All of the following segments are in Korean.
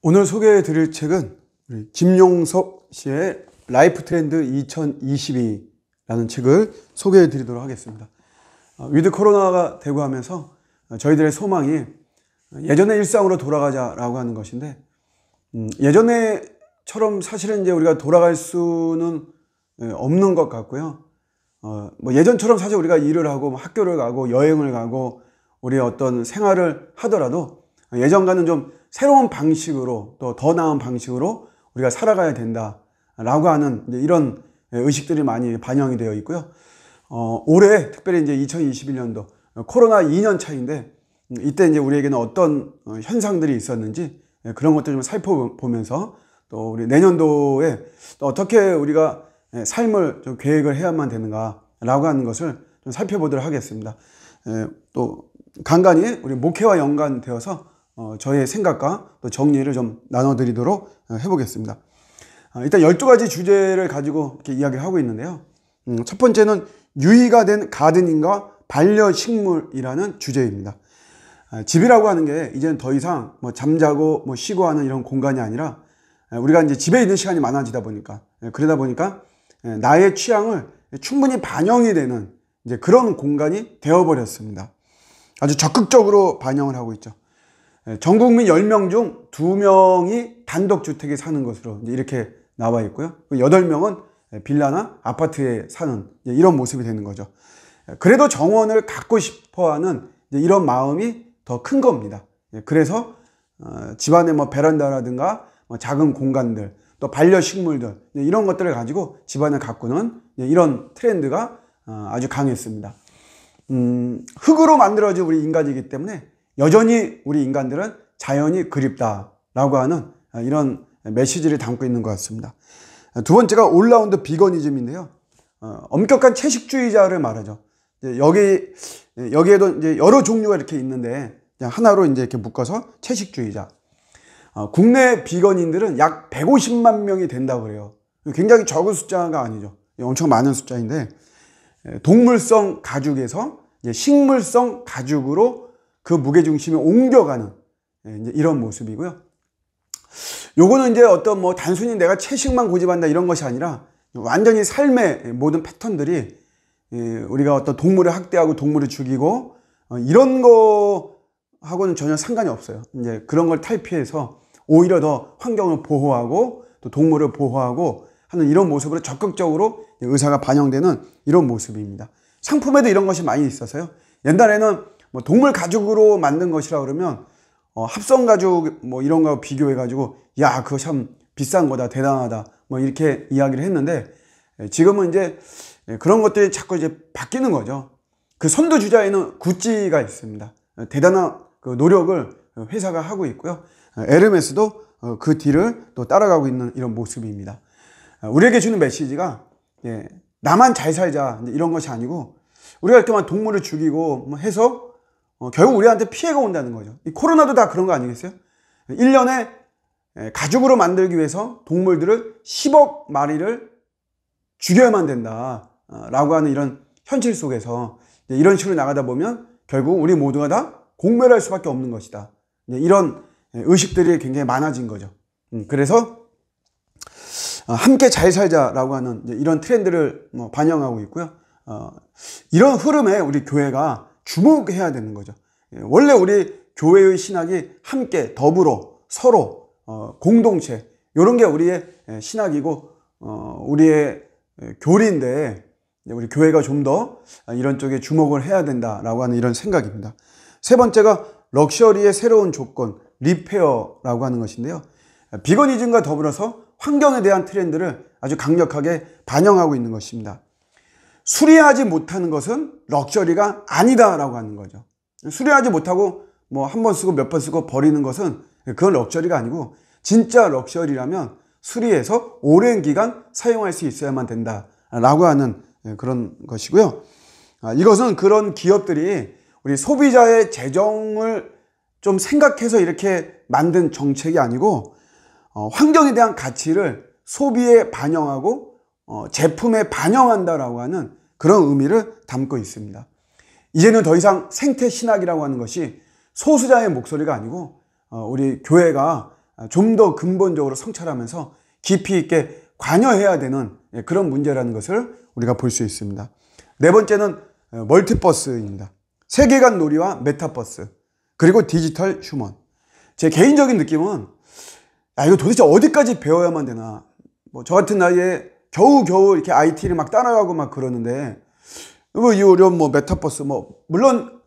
오늘 소개해 드릴 책은 우리 김용석 씨의 라이프 트렌드 2022라는 책을 소개해 드리도록 하겠습니다. 위드 코로나가 되고 하면서 저희들의 소망이 예전의 일상으로 돌아가자라고 하는 것인데, 예전에처럼 사실은 이제 우리가 돌아갈 수는 없는 것 같고요. 뭐 예전처럼 사실 우리가 일을 하고 학교를 가고 여행을 가고 우리 어떤 생활을 하더라도 예전과는 좀 새로운 방식으로, 또 더 나은 방식으로 우리가 살아가야 된다라고 하는 이런 의식들이 많이 반영이 되어 있고요. 올해 특별히 이제 2021년도 코로나 2년 차인데, 이때 이제 우리에게는 어떤 현상들이 있었는지 그런 것들 좀 살펴보면서, 또 우리 내년도에 또 어떻게 우리가 삶을 좀 계획을 해야만 되는가라고 하는 것을 좀 살펴보도록 하겠습니다. 또 간간히 우리 목회와 연관되어서 저의 생각과 또 정리를 좀 나눠드리도록 해보겠습니다. 일단 12가지 주제를 가지고 이렇게 이야기를 하고 있는데요. 첫 번째는 유의가 된 가드닝과 반려식물이라는 주제입니다. 집이라고 하는 게 이제는 더 이상 뭐 잠자고 뭐 쉬고 하는 이런 공간이 아니라, 우리가 이제 집에 있는 시간이 많아지다 보니까, 그러다 보니까 나의 취향을 충분히 반영이 되는 이제 그런 공간이 되어버렸습니다. 아주 적극적으로 반영을 하고 있죠. 전 국민 10명 중 2명이 단독주택에 사는 것으로 이렇게 나와 있고요. 8명은 빌라나 아파트에 사는 이런 모습이 되는 거죠. 그래도 정원을 갖고 싶어 하는 이런 마음이 더 큰 겁니다. 그래서 집안의 뭐 베란다라든가 작은 공간들, 또 반려식물들, 이런 것들을 가지고 집안을 가꾸는 이런 트렌드가 아주 강했습니다. 흙으로 만들어진 우리 인간이기 때문에 여전히 우리 인간들은 자연이 그립다라고 하는 이런 메시지를 담고 있는 것 같습니다. 두 번째가 올라운드 비거니즘인데요. 엄격한 채식주의자를 말하죠. 여기에도 이제 여러 종류가 이렇게 있는데, 그냥 하나로 이제 이렇게 묶어서 채식주의자. 국내 비건인들은 약 150만 명이 된다고 그래요. 굉장히 적은 숫자가 아니죠. 엄청 많은 숫자인데, 동물성 가죽에서 이제 식물성 가죽으로 그 무게중심이 옮겨가는 이런 모습이고요. 요거는 이제 어떤 뭐 단순히 내가 채식만 고집한다 이런 것이 아니라, 완전히 삶의 모든 패턴들이 우리가 어떤 동물을 학대하고 동물을 죽이고 이런 거하고는 전혀 상관이 없어요. 이제 그런 걸 탈피해서 오히려 더 환경을 보호하고 또 동물을 보호하고 하는 이런 모습으로 적극적으로 의사가 반영되는 이런 모습입니다. 상품에도 이런 것이 많이 있어서요. 옛날에는 뭐 동물 가죽으로 만든 것이라 그러면 합성 가죽 뭐 이런 거 비교해 가지고, 야, 그거 참 비싼 거다, 대단하다, 뭐 이렇게 이야기를 했는데, 지금은 이제 그런 것들이 자꾸 이제 바뀌는 거죠. 그 선두주자에는 구찌가 있습니다. 대단한 그 노력을 회사가 하고 있고요. 에르메스도 그 뒤를 또 따라가고 있는 이런 모습입니다. 우리에게 주는 메시지가, 나만 잘 살자 이런 것이 아니고, 우리가 이렇게만 동물을 죽이고 뭐 해서 결국 우리한테 피해가 온다는 거죠. 이 코로나도 다 그런 거 아니겠어요? 1년에 가죽으로 만들기 위해서 동물들을 10억 마리를 죽여야만 된다라고 하는 이런 현실 속에서 이런 식으로 나가다 보면 결국 우리 모두가 다 공멸할 수밖에 없는 것이다. 이런 의식들이 굉장히 많아진 거죠. 그래서 함께 잘 살자라고 하는 이런 트렌드를 반영하고 있고요. 이런 흐름에 우리 교회가 주목해야 되는 거죠. 원래 우리 교회의 신학이 함께, 더불어, 서로, 공동체, 이런 게 우리의 신학이고 우리의 교리인데, 우리 교회가 좀 더 이런 쪽에 주목을 해야 된다라고 하는 이런 생각입니다. 세 번째가 럭셔리의 새로운 조건, 리페어라고 하는 것인데요. 비거니즘과 더불어서 환경에 대한 트렌드를 아주 강력하게 반영하고 있는 것입니다. 수리하지 못하는 것은 럭셔리가 아니다라고 하는 거죠. 수리하지 못하고 뭐 한 번 쓰고 몇 번 쓰고 버리는 것은 그건 럭셔리가 아니고, 진짜 럭셔리라면 수리해서 오랜 기간 사용할 수 있어야만 된다라고 하는 그런 것이고요. 이것은 그런 기업들이 우리 소비자의 재정을 좀 생각해서 이렇게 만든 정책이 아니고, 환경에 대한 가치를 소비에 반영하고 제품에 반영한다라고 하는 그런 의미를 담고 있습니다. 이제는 더 이상 생태 신학이라고 하는 것이 소수자의 목소리가 아니고 우리 교회가 좀 더 근본적으로 성찰하면서 깊이 있게 관여해야 되는 그런 문제라는 것을 우리가 볼 수 있습니다. 네 번째는 멀티버스입니다. 세계관 놀이와 메타버스, 그리고 디지털 휴먼. 제 개인적인 느낌은 이거 도대체 어디까지 배워야만 되나. 뭐 저 같은 나이에 겨우겨우 이렇게 IT를 막 따라가고 막 그러는데, 이런 메타버스, 물론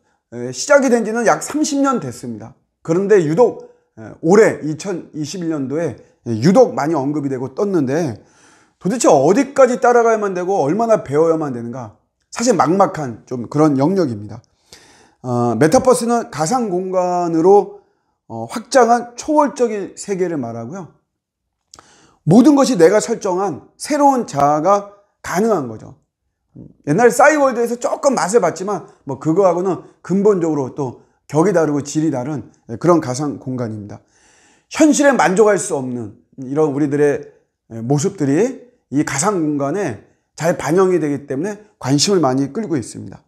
시작이 된 지는 약 30년 됐습니다. 그런데 유독 올해 2021년도에 유독 많이 언급이 되고 떴는데, 도대체 어디까지 따라가야만 되고 얼마나 배워야만 되는가. 사실 막막한 좀 그런 영역입니다. 메타버스는 가상 공간으로 확장한 초월적인 세계를 말하고요. 모든 것이 내가 설정한 새로운 자아가 가능한 거죠. 옛날 싸이월드에서 조금 맛을 봤지만 그거하고는 근본적으로 또 격이 다르고 질이 다른 그런 가상 공간입니다. 현실에 만족할 수 없는 이런 우리들의 모습들이 이 가상 공간에 잘 반영이 되기 때문에 관심을 많이 끌고 있습니다.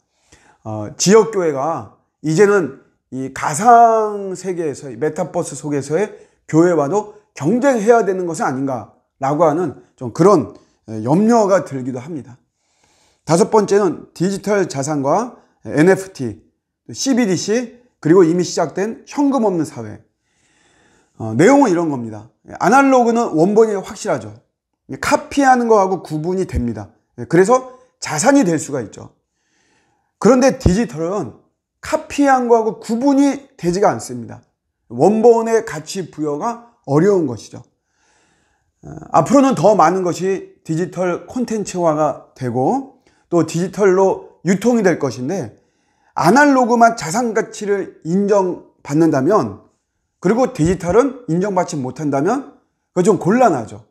지역교회가 이제는 이 가상 세계에서, 메타버스 속에서의 교회와도 경쟁해야 되는 것은 아닌가라고 하는 좀 그런 염려가 들기도 합니다. 다섯 번째는 디지털 자산과 NFT, CBDC, 그리고 이미 시작된 현금 없는 사회. 내용은 이런 겁니다. 아날로그는 원본이 확실하죠. 카피하는 거하고 구분이 됩니다. 그래서 자산이 될 수가 있죠. 그런데 디지털은 카피한 거하고 구분이 되지가 않습니다. 원본의 가치 부여가 어려운 것이죠. 앞으로는 더 많은 것이 디지털 콘텐츠화가 되고 또 디지털로 유통이 될 것인데, 아날로그만 자산 가치를 인정받는다면, 그리고 디지털은 인정받지 못한다면 그거 좀 곤란하죠.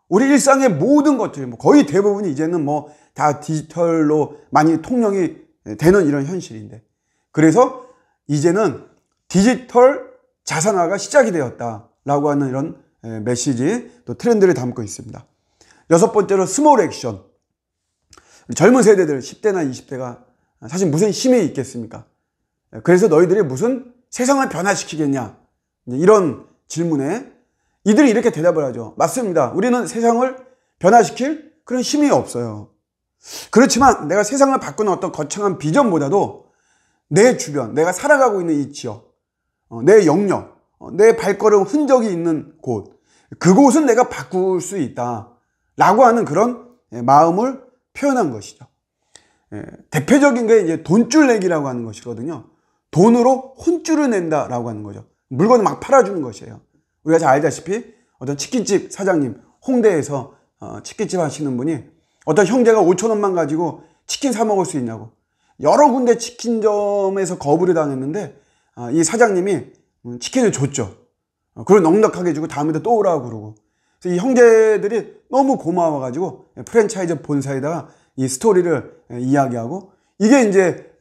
우리 일상의 모든 것들, 거의 대부분이 이제는 다 디지털로 많이 통용이 되는 이런 현실인데, 그래서 이제는 디지털 자산화가 시작이 되었다라고 하는 이런 메시지, 또 트렌드를 담고 있습니다. 여섯 번째로 스몰 액션. 젊은 세대들 10대나 20대가 사실 무슨 힘이 있겠습니까? 그래서 너희들이 무슨 세상을 변화시키겠냐, 이런 질문에 이들이 이렇게 대답을 하죠. 맞습니다. 우리는 세상을 변화시킬 그런 힘이 없어요. 그렇지만 내가 세상을 바꾸는 어떤 거창한 비전보다도 내 주변, 내가 살아가고 있는 이 지역, 내 영역, 내 발걸음 흔적이 있는 곳, 그곳은 내가 바꿀 수 있다라고 하는 그런 마음을 표현한 것이죠. 대표적인 게 이제 돈줄 내기라고 하는 것이거든요. 돈으로 혼줄을 낸다라고 하는 거죠. 물건을 막 팔아주는 것이에요. 우리가 잘 알다시피 어떤 치킨집 사장님, 홍대에서 치킨집 하시는 분이 어떤 형제가 5,000원만 가지고 치킨 사 먹을 수 있냐고 여러 군데 치킨점에서 거부를 당했는데, 이 사장님이 치킨을 줬죠. 그걸 넉넉하게 주고 다음에도 또 오라고 그러고. 그래서 이 형제들이 너무 고마워가지고 프랜차이즈 본사에다가 이 스토리를 이야기하고, 이게 이제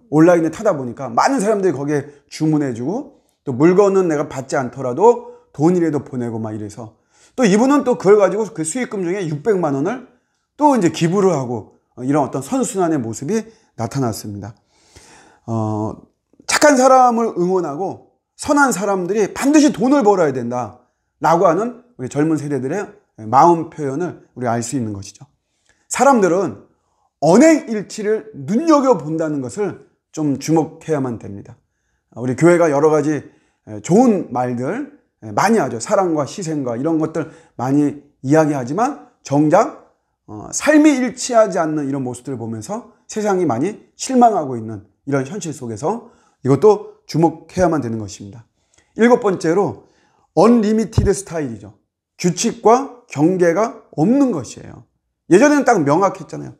온라인에 타다 보니까 많은 사람들이 거기에 주문해주고, 또 물건은 내가 받지 않더라도 돈이라도 보내고 막 이래서, 또 이분은 또 그걸 가지고 그 수익금 중에 600만 원을 또 이제 기부를 하고, 이런 어떤 선순환의 모습이 나타났습니다. 착한 사람을 응원하고 선한 사람들이 반드시 돈을 벌어야 된다라고 하는 우리 젊은 세대들의 마음 표현을 우리가 알 수 있는 것이죠. 사람들은 언행일치를 눈여겨본다는 것을 좀 주목해야만 됩니다. 우리 교회가 여러 가지 좋은 말들 많이 하죠. 사랑과 희생과 이런 것들 많이 이야기하지만 정작 삶이 일치하지 않는 이런 모습들을 보면서 세상이 많이 실망하고 있는 이런 현실 속에서 이것도 주목해야만 되는 것입니다. 일곱 번째로 언리미티드 스타일이죠. 규칙과 경계가 없는 것이에요. 예전에는 딱 명확했잖아요.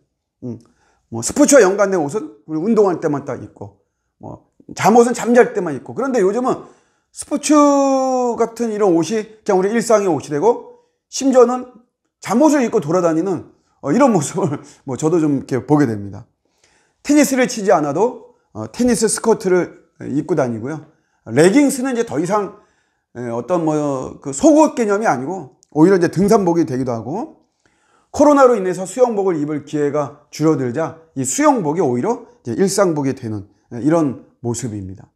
스포츠와 연관된 옷은 우리 운동할 때만 딱 입고, 잠옷은 잠잘 때만 입고. 그런데 요즘은 스포츠 같은 이런 옷이 그냥 우리 일상의 옷이 되고, 심지어는 잠옷을 입고 돌아다니는 이런 모습을 저도 좀 이렇게 보게 됩니다. 테니스를 치지 않아도 테니스 스커트를 입고 다니고요. 레깅스는 이제 더 이상 어떤 그 속옷 개념이 아니고 오히려 이제 등산복이 되기도 하고, 코로나로 인해서 수영복을 입을 기회가 줄어들자 이 수영복이 오히려 이제 일상복이 되는 이런 모습입니다.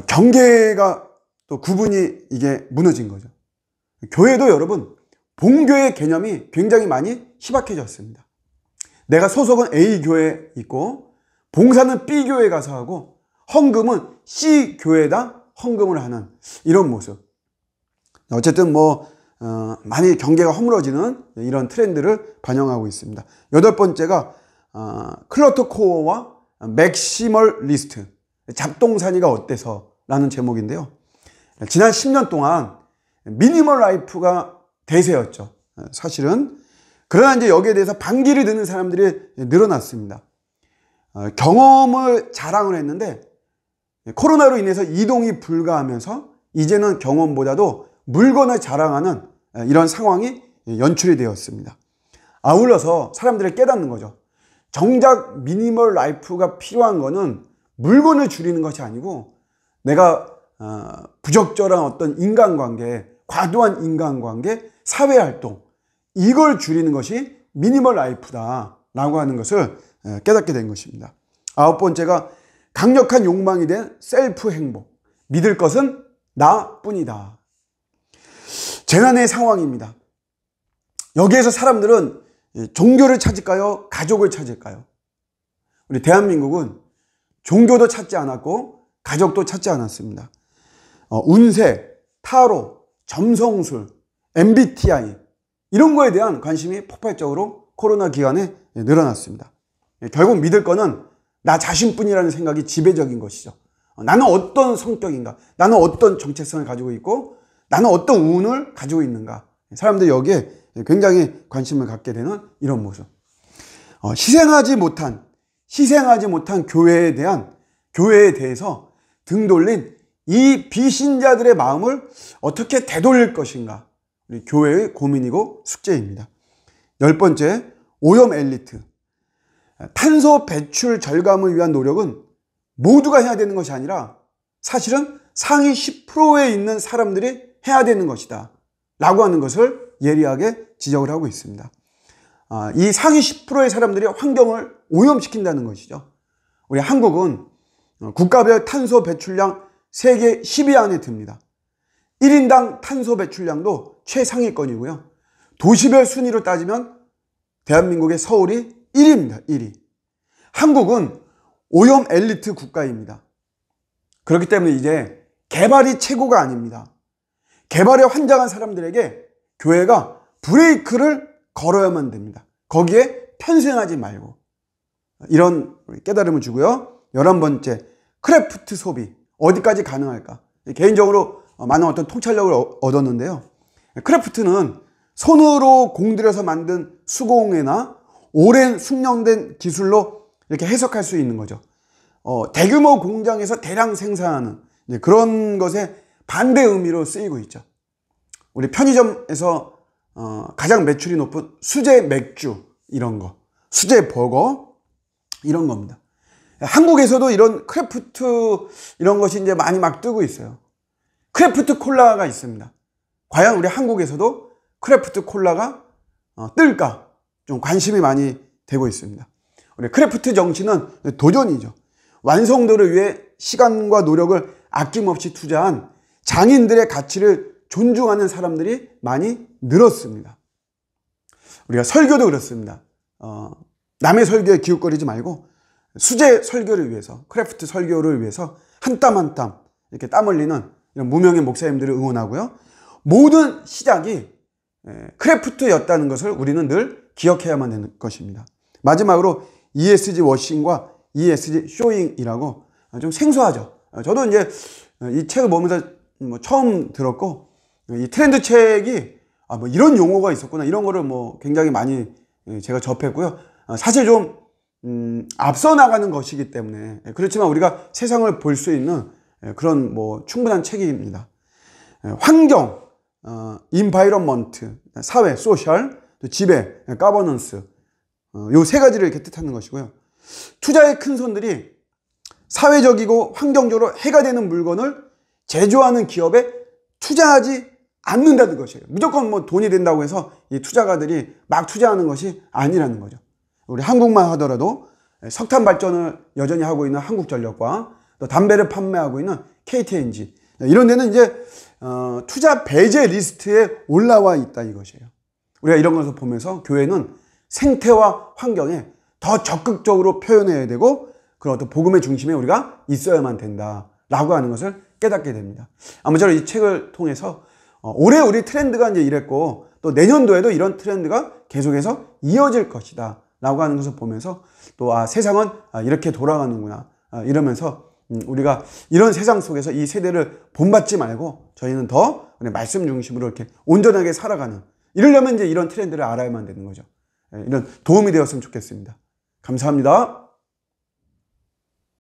경계가 또 구분이 이게 무너진 거죠. 교회도 여러분 본교의 개념이 굉장히 많이 희박해졌습니다. 내가 소속은 A교회에 있고 봉사는 B교회에 가서 하고 헌금은 C교회에다 헌금을 하는 이런 모습. 어쨌든 많이 경계가 허물어지는 이런 트렌드를 반영하고 있습니다. 여덟 번째가 클러터 코어와 맥시멀 리스트, 잡동사니가 어때서 라는 제목인데요. 지난 10년 동안 미니멀 라이프가 대세였죠. 사실은. 그러나 이제 여기에 대해서 반기를 드는 사람들이 늘어났습니다. 경험을 자랑을 했는데 코로나로 인해서 이동이 불가하면서 이제는 경험보다도 물건을 자랑하는 이런 상황이 연출이 되었습니다. 아울러서 사람들이 깨닫는 거죠. 정작 미니멀 라이프가 필요한 거는 물건을 줄이는 것이 아니고 내가 부적절한 어떤 인간관계, 과도한 인간관계, 사회활동 이걸 줄이는 것이 미니멀 라이프다라고 하는 것을 깨닫게 된 것입니다. 아홉 번째가 강력한 욕망이 된 셀프 행복. 믿을 것은 나뿐이다. 재난의 상황입니다. 여기에서 사람들은 종교를 찾을까요? 가족을 찾을까요? 우리 대한민국은 종교도 찾지 않았고 가족도 찾지 않았습니다. 운세, 타로, 점성술, MBTI 이런 거에 대한 관심이 폭발적으로 코로나 기간에 늘어났습니다. 결국 믿을 거는 나 자신뿐이라는 생각이 지배적인 것이죠. 나는 어떤 성격인가? 나는 어떤 정체성을 가지고 있고 나는 어떤 운을 가지고 있는가? 사람들이 여기에 굉장히 관심을 갖게 되는 이런 모습. 희생하지 못한 교회에 대해서 등 돌린 이 비신자들의 마음을 어떻게 되돌릴 것인가? 우리 교회의 고민이고 숙제입니다. 열 번째, 오염 엘리트. 탄소 배출 절감을 위한 노력은 모두가 해야 되는 것이 아니라 사실은 상위 10%에 있는 사람들이 해야 되는 것이다 라고 하는 것을 예리하게 지적을 하고 있습니다. 이 상위 10%의 사람들이 환경을 오염시킨다는 것이죠. 우리 한국은 국가별 탄소 배출량 세계 10위 안에 듭니다. 1인당 탄소 배출량도 최상위권이고요. 도시별 순위로 따지면 대한민국의 서울이 1위입니다. 1위. 한국은 오염 엘리트 국가입니다. 그렇기 때문에 이제 개발이 최고가 아닙니다. 개발에 환장한 사람들에게 교회가 브레이크를 걸어야만 됩니다. 거기에 편승하지 말고. 이런 깨달음을 주고요. 11번째, 크래프트 소비. 어디까지 가능할까? 개인적으로 많은 어떤 통찰력을 얻었는데요. 크래프트는 손으로 공들여서 만든 수공예나 오랜 숙련된 기술로 이렇게 해석할 수 있는 거죠. 대규모 공장에서 대량 생산하는 그런 것에 반대 의미로 쓰이고 있죠. 우리 편의점에서 가장 매출이 높은 수제 맥주 이런 거, 수제 버거 이런 겁니다. 한국에서도 이런 크래프트 이런 것이 이제 많이 막 뜨고 있어요. 크래프트 콜라가 있습니다. 과연 우리 한국에서도 크래프트 콜라가 뜰까? 좀 관심이 많이 되고 있습니다. 우리 크래프트 정신은 도전이죠. 완성도를 위해 시간과 노력을 아낌없이 투자한 장인들의 가치를 존중하는 사람들이 많이 늘었습니다. 우리가 설교도 그렇습니다. 남의 설교에 기웃거리지 말고 수제 설교를 위해서, 크래프트 설교를 위해서 한 땀 한 땀 이렇게 땀 흘리는 이런 무명의 목사님들을 응원하고요. 모든 시작이 크래프트였다는 것을 우리는 늘 기억해야만 되는 것입니다. 마지막으로 ESG 워싱과 ESG 쇼잉이라고 좀 생소하죠. 저도 이제 이 책을 보면서 처음 들었고 이 트렌드 책이 이런 용어가 있었구나 이런 거를 굉장히 많이 제가 접했고요. 사실 좀 앞서 나가는 것이기 때문에 그렇지만 우리가 세상을 볼 수 있는 그런 충분한 책입니다. 환경, 인바이러먼트, 사회, 소셜, 또 지배, 가버넌스 요 세 가지를 이렇게 뜻하는 것이고요. 투자의 큰 손들이 사회적이고 환경적으로 해가 되는 물건을 제조하는 기업에 투자하지 않는다는 것이에요. 무조건 돈이 된다고 해서 이 투자가들이 막 투자하는 것이 아니라는 거죠. 우리 한국만 하더라도 석탄 발전을 여전히 하고 있는 한국전력과 또 담배를 판매하고 있는 KTNG 이런 데는 이제 투자 배제 리스트에 올라와 있다 이것이에요. 우리가 이런 것을 보면서 교회는 생태와 환경에 더 적극적으로 표현해야 되고 그런 어떤 복음의 중심에 우리가 있어야만 된다라고 하는 것을 깨닫게 됩니다. 아무쪼록 이 책을 통해서 올해 우리 트렌드가 이제 이랬고 또 내년도에도 이런 트렌드가 계속해서 이어질 것이다 라고 하는 것을 보면서 또 세상은 이렇게 돌아가는구나 이러면서 우리가 이런 세상 속에서 이 세대를 본받지 말고 저희는 더 말씀 중심으로 이렇게 온전하게 살아가는, 이러려면 이제 이런 트렌드를 알아야만 되는 거죠. 이런 도움이 되었으면 좋겠습니다. 감사합니다.